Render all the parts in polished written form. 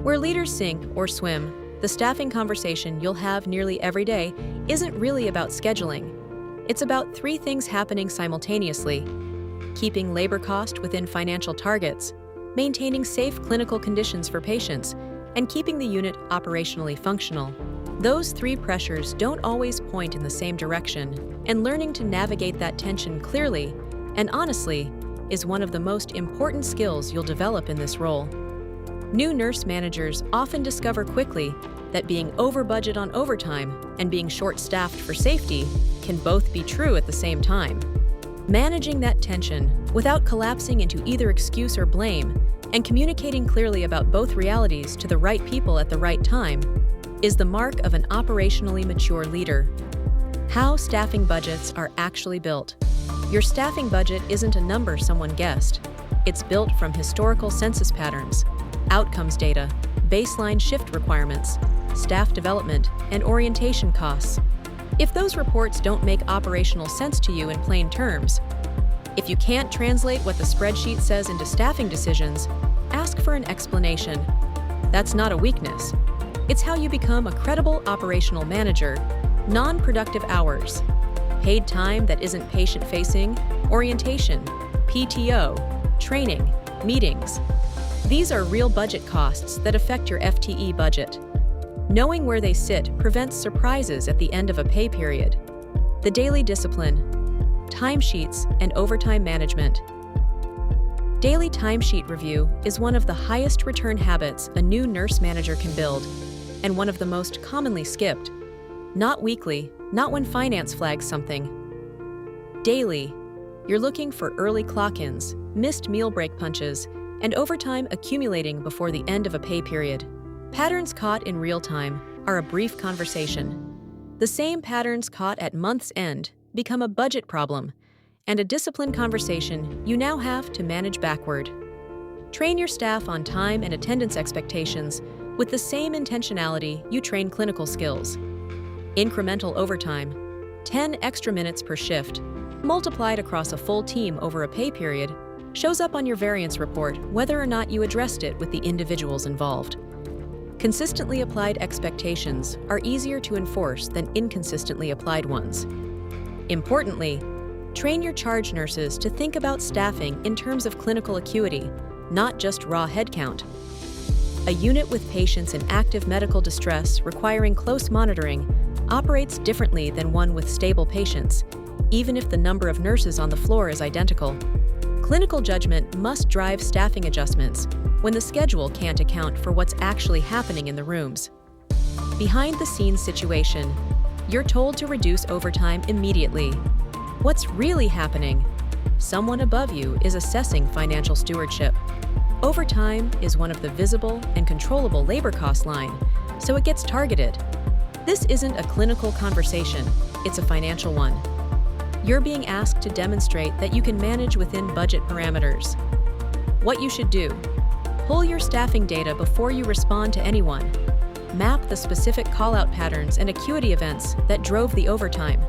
Where leaders sink or swim, the staffing conversation you'll have nearly every day isn't really about scheduling. It's about three things happening simultaneously: keeping labor cost within financial targets, maintaining safe clinical conditions for patients, and keeping the unit operationally functional. Those three pressures don't always point in the same direction, and learning to navigate that tension clearly and honestly is one of the most important skills you'll develop in this role. New nurse managers often discover quickly that being over budget on overtime and being short-staffed for safety can both be true at the same time. Managing that tension without collapsing into either excuse or blame and communicating clearly about both realities to the right people at the right time is the mark of an operationally mature leader. How staffing budgets are actually built. Your staffing budget isn't a number someone guessed. It's built from historical census patterns, outcomes data, baseline shift requirements, staff development, and orientation costs. If those reports don't make operational sense to you in plain terms, if you can't translate what the spreadsheet says into staffing decisions, ask for an explanation. That's not a weakness. It's how you become a credible operational manager. Non-productive hours, paid time that isn't patient-facing, orientation, PTO, training, meetings. These are real budget costs that affect your FTE budget. Knowing where they sit prevents surprises at the end of a pay period. The daily discipline, timesheets, and overtime management. Daily timesheet review is one of the highest return habits a new nurse manager can build, and one of the most commonly skipped. Not weekly, not when finance flags something. Daily, you're looking for early clock-ins, missed meal break punches, and overtime accumulating before the end of a pay period. Patterns caught in real time are a brief conversation. The same patterns caught at month's end become a budget problem, and a disciplined conversation you now have to manage backward. Train your staff on time and attendance expectations with the same intentionality you train clinical skills. Incremental overtime, 10 extra minutes per shift, multiplied across a full team over a pay period, shows up on your variance report whether or not you addressed it with the individuals involved. Consistently applied expectations are easier to enforce than inconsistently applied ones. Importantly, train your charge nurses to think about staffing in terms of clinical acuity, not just raw headcount. A unit with patients in active medical distress requiring close monitoring operates differently than one with stable patients, even if the number of nurses on the floor is identical. Clinical judgment must drive staffing adjustments when the schedule can't account for what's actually happening in the rooms. Behind-the-scenes situation, you're told to reduce overtime immediately. What's really happening? Someone above you is assessing financial stewardship. Overtime is one of the visible and controllable labor cost line, so it gets targeted. This isn't a clinical conversation, it's a financial one. You're being asked to demonstrate that you can manage within budget parameters. What you should do: pull your staffing data before you respond to anyone. Map the specific call-out patterns and acuity events that drove the overtime.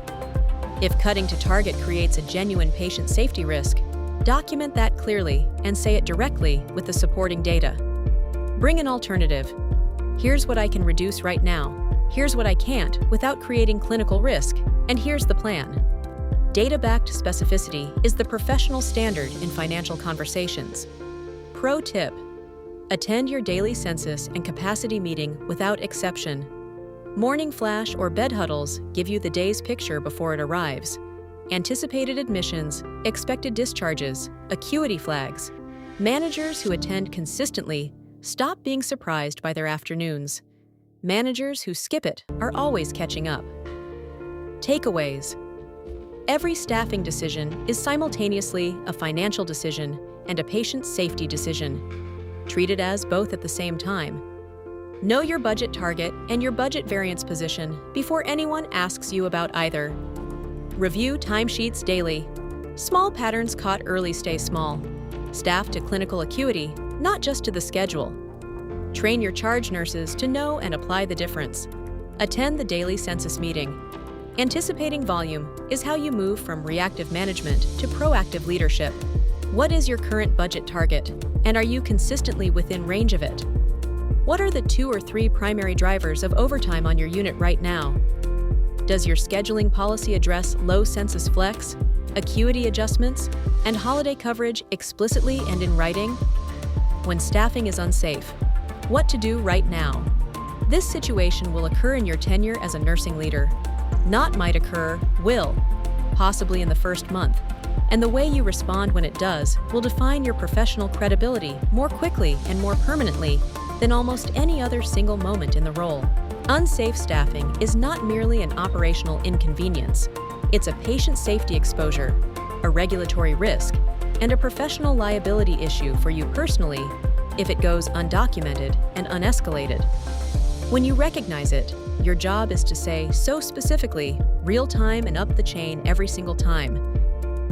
If cutting to target creates a genuine patient safety risk, document that clearly and say it directly with the supporting data. Bring an alternative. Here's what I can reduce right now. Here's what I can't without creating clinical risk, and here's the plan. Data-backed specificity is the professional standard in financial conversations. Pro tip: attend your daily census and capacity meeting without exception. Morning flash or bed huddles give you the day's picture before it arrives. Anticipated admissions, expected discharges, acuity flags. Managers who attend consistently stop being surprised by their afternoons. Managers who skip it are always catching up. Takeaways: every staffing decision is simultaneously a financial decision and a patient safety decision. Treat it as both at the same time. Know your budget target and your budget variance position before anyone asks you about either. Review timesheets daily. Small patterns caught early stay small. Staff to clinical acuity, not just to the schedule. Train your charge nurses to know and apply the difference. Attend the daily census meeting. Anticipating volume is how you move from reactive management to proactive leadership. What is your current budget target, and are you consistently within range of it? What are the 2 or 3 primary drivers of overtime on your unit right now? Does your scheduling policy address low census flex, acuity adjustments, and holiday coverage explicitly and in writing? When staffing is unsafe, what to do right now? This situation will occur in your tenure as a nursing leader. Not might occur, will, possibly in the first month. And the way you respond when it does will define your professional credibility more quickly and more permanently than almost any other single moment in the role. Unsafe staffing is not merely an operational inconvenience. It's a patient safety exposure, a regulatory risk, and a professional liability issue for you personally if it goes undocumented and unescalated. When you recognize it, your job is to say so specifically, real time and up the chain every single time.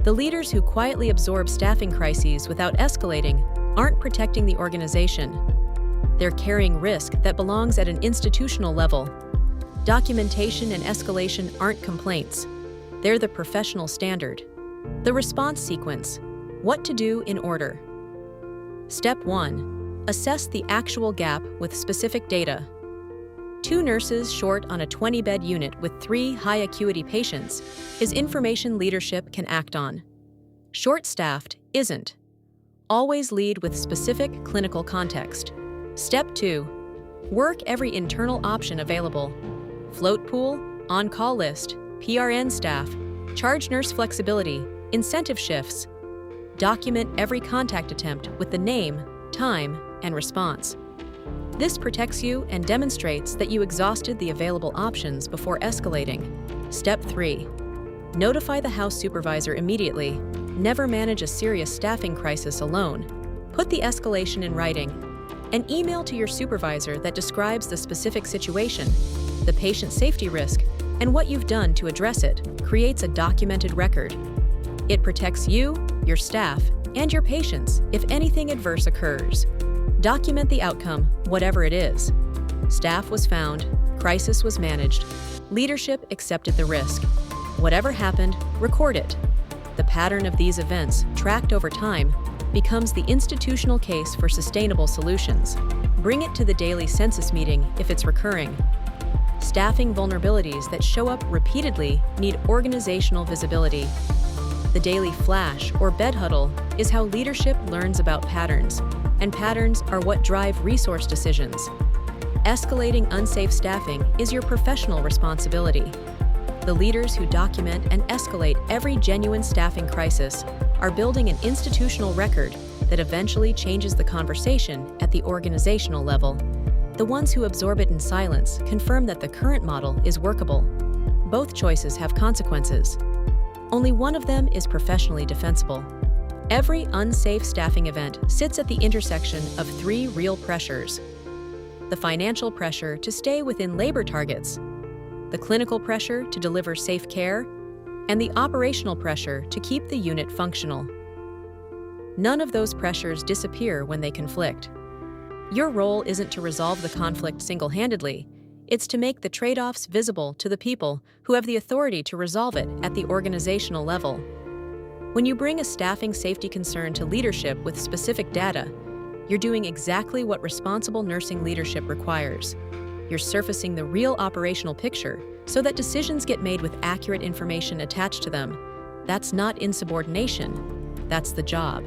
The leaders who quietly absorb staffing crises without escalating aren't protecting the organization. They're carrying risk that belongs at an institutional level. Documentation and escalation aren't complaints. They're the professional standard. The response sequence: what to do in order. Step 1. Assess the actual gap with specific data. 2 nurses short on a 20-bed unit with 3 high-acuity patients is information leadership can act on. Short-staffed isn't. Always lead with specific clinical context. Step 2. Work every internal option available. Float pool, on-call list, PRN staff, charge nurse flexibility, incentive shifts. Document every contact attempt with the name, time, and response. This protects you and demonstrates that you exhausted the available options before escalating. Step 3. Notify the house supervisor immediately. Never manage a serious staffing crisis alone. Put the escalation in writing. An email to your supervisor that describes the specific situation, the patient safety risk, and what you've done to address it creates a documented record. It protects you, your staff, and your patients if anything adverse occurs. Document the outcome, whatever it is. Staff was found, crisis was managed, leadership accepted the risk. Whatever happened, record it. The pattern of these events, tracked over time, becomes the institutional case for sustainable solutions. Bring it to the daily census meeting if it's recurring. Staffing vulnerabilities that show up repeatedly need organizational visibility. The daily flash or bed huddle is how leadership learns about patterns, and patterns are what drive resource decisions. Escalating unsafe staffing is your professional responsibility. The leaders who document and escalate every genuine staffing crisis are building an institutional record that eventually changes the conversation at the organizational level. The ones who absorb it in silence confirm that the current model is workable. Both choices have consequences. Only one of them is professionally defensible. Every unsafe staffing event sits at the intersection of 3 real pressures: the financial pressure to stay within labor targets, the clinical pressure to deliver safe care, and the operational pressure to keep the unit functional. None of those pressures disappear when they conflict. Your role isn't to resolve the conflict single-handedly. It's to make the trade-offs visible to the people who have the authority to resolve it at the organizational level. When you bring a staffing safety concern to leadership with specific data, you're doing exactly what responsible nursing leadership requires. You're surfacing the real operational picture so that decisions get made with accurate information attached to them. That's not insubordination. That's the job.